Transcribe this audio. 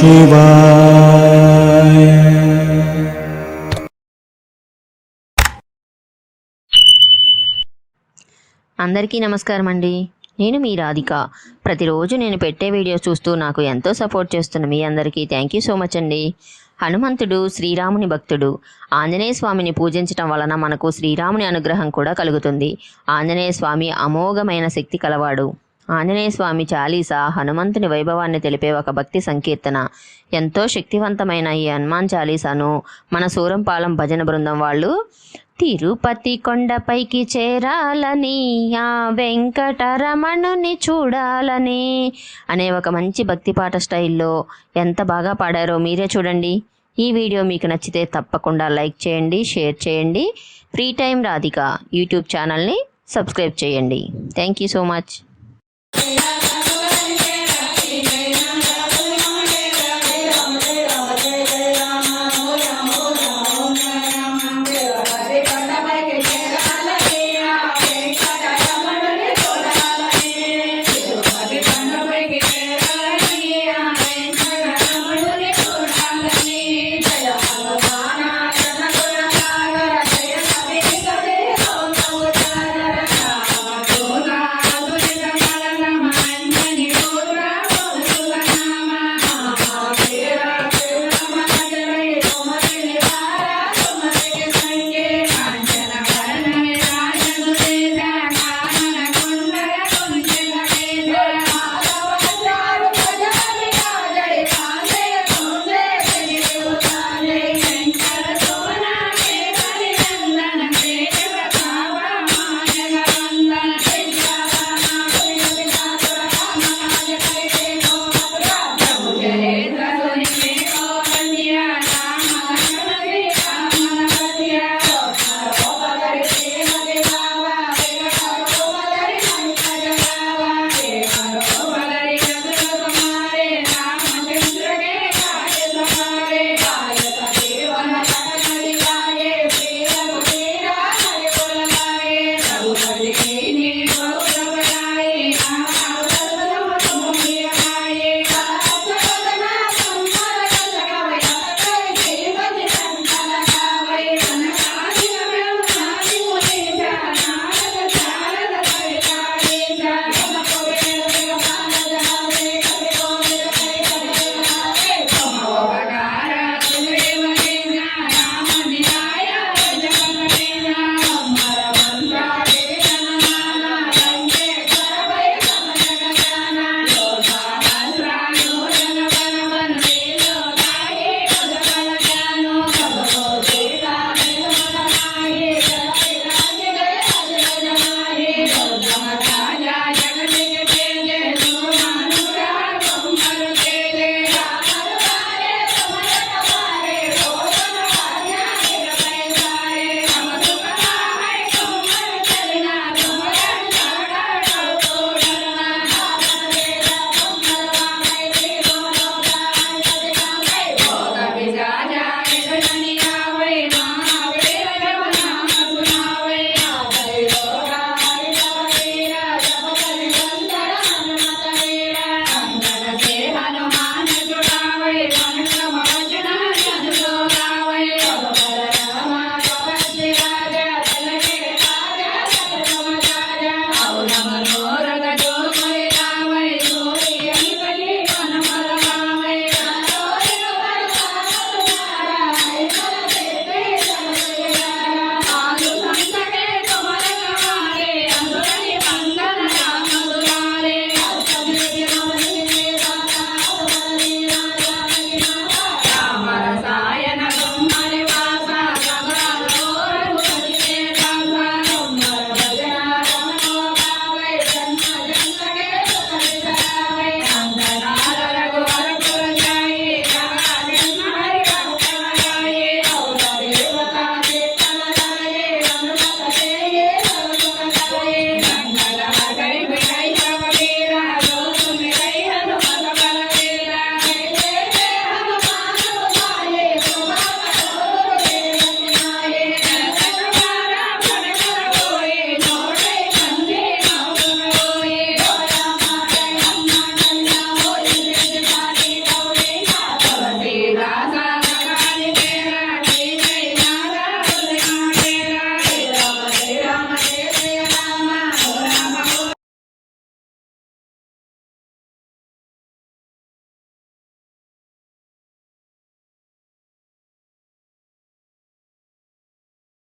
శివాయ. అందరికీ నమస్కారం అండి. నేను మీ రాధిక. ప్రతిరోజు నేను పెట్టే వీడియోస్ చూస్తూ నాకు ఎంతో సపోర్ట్ చేస్తున్న మీ అందరికీ థ్యాంక్ యూ సో మచ్ అండి. హనుమంతుడు శ్రీరాముని భక్తుడు. ఆంజనేయ స్వామిని పూజించటం వలన మనకు శ్రీరాముని అనుగ్రహం కూడా కలుగుతుంది. ఆంజనేయ స్వామి అమోఘమైన శక్తి కలవాడు. ఆంజనేయ స్వామి చాలీసా హనుమంతుని వైభవాన్ని తెలిపే ఒక భక్తి సంకీర్తన. ఎంతో శక్తివంతమైన ఈ హనుమాన్ చాలీసాను మన సూరంపాలెం భజన బృందం వాళ్ళు తిరుపతి కొండపైకి చేరాలని, ఆ వెంకటరమణుని చూడాలని అనే ఒక మంచి భక్తి పాట స్టైల్లో ఎంత బాగా పాడారో మీరే చూడండి. ఈ వీడియో మీకు నచ్చితే తప్పకుండా లైక్ చేయండి, షేర్ చేయండి. ఫ్రీ టైం రాధిక యూట్యూబ్ ఛానల్ని సబ్స్క్రైబ్ చేయండి. Thank you so much.